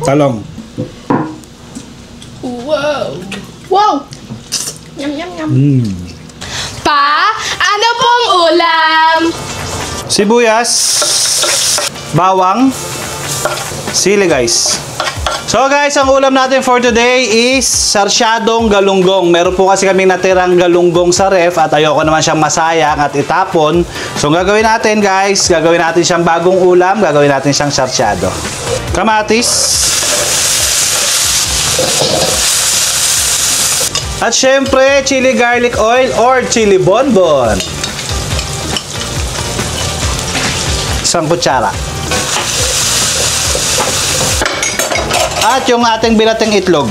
Talong. Wow! Wow! Yum, yum, yum. Ano pong ulam? Sibuyas, bawang, sili guys. So guys, ang ulam natin for today is sarsyadong galunggong. Meron po kasi kaming natirang galunggong sa ref at ayoko naman siyang masayang at itapon. So ang gagawin natin guys, gagawin natin siyang bagong ulam, gagawin natin siyang sarsyado. Kamatis. At syempre, chili garlic oil or chili bonbon. Isang kutsara. At yung ating binating itlog.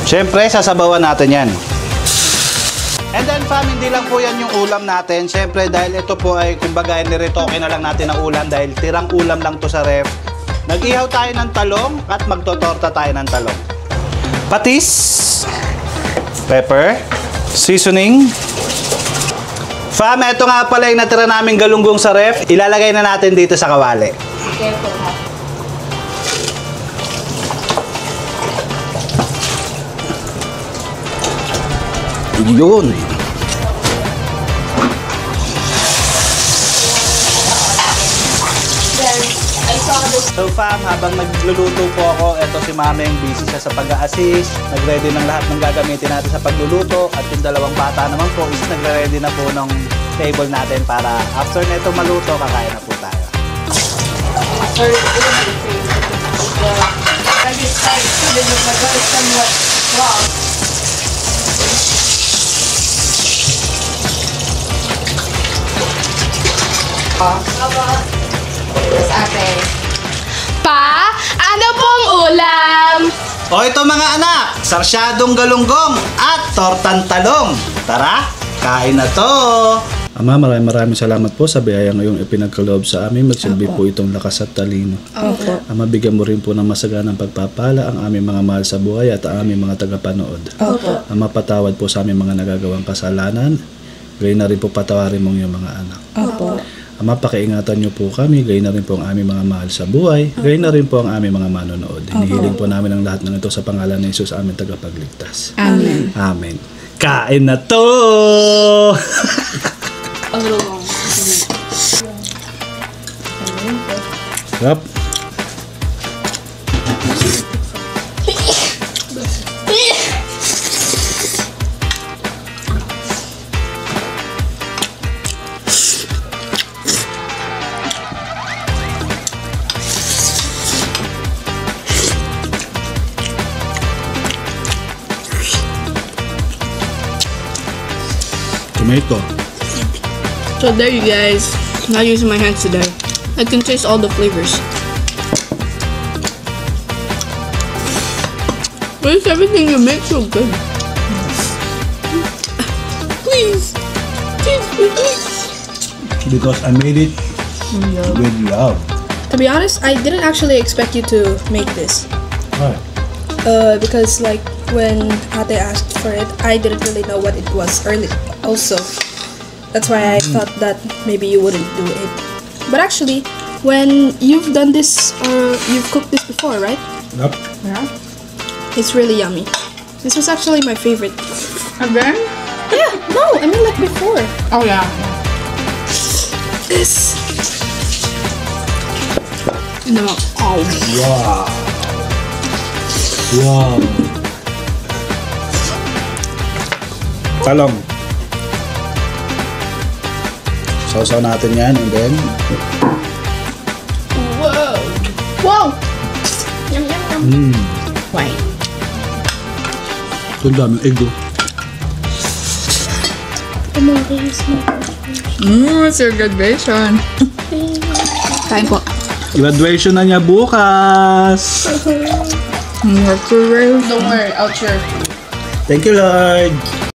Syempre, sasabawan natin yan. And then fam, hindi lang po yan yung ulam natin. Syempre, dahil ito po ay kumbaga niretoke na lang natin ang ulam dahil tirang ulam lang to sa ref. Nag-ihaw tayo ng talong at magtotorta tayo ng talong. Patis, pepper, seasoning. Fam, ito nga pala yung natira naming galunggong sa ref. Ilalagay na natin dito sa kawali. Okay po. Yun. So fam, habang nagluluto po ako, eto si mama yung busy siya sa pag-a-assist. Nag-ready ng lahat ng gagamitin natin sa pagluluto. At yung dalawang bata naman po is nagre-ready na po ng table natin para after nito maluto, kakain na po tayo. Ano pong ulam? O ito mga anak, sarsyadong galunggong at tortang talong. Tara, kain na to! Ama, maraming salamat po sa biyaya ngayong ipinagkaloob sa amin. Magsilbi po itong lakas at talino. Opo. Ama, bigyan mo rin po ng masaganang pagpapala ang aming mga mahal sa buhay at ang aming mga tagapanood. Opo. Ama, patawad po sa aming mga nagagawang kasalanan. Gayon na rin po patawarin mong iyong mga anak. Opo. Ama, pakiingatan niyo po kami. Gayon na rin po ang aming mga mahal sa buhay. Gayon na rin po ang aming mga manonood. Hinihiling po namin ang lahat ng ito sa pangalan ni Jesus, aming tagapagligtas. Amen. Amen. Kain na to! A little long. Yup. Tomato. So there you guys. Not using my hands today. I can taste all the flavors. Why is everything you make so good? Please. Please, please. Because I made it with love. To be honest, I didn't actually expect you to make this. Right. Because like when Ate asked for it, I didn't really know what it was early. Also, that's why I thought that maybe you wouldn't do it. But actually, when you've done this or you've cooked this before, right? Yup. Yeah. It's really yummy. This was actually my favorite. Again? Yeah. No, I mean like before. Oh yeah. This. In the mouth. Oh. Wow. Wow. Talong. Sausaw natin yan and then Whoa. Whoa. Yum, yum, yum. Why? ito ang daming egg. It's your graduation. Kain po. Graduation na niya bukas. Don't worry, I'll cheer. Thank you, Lord.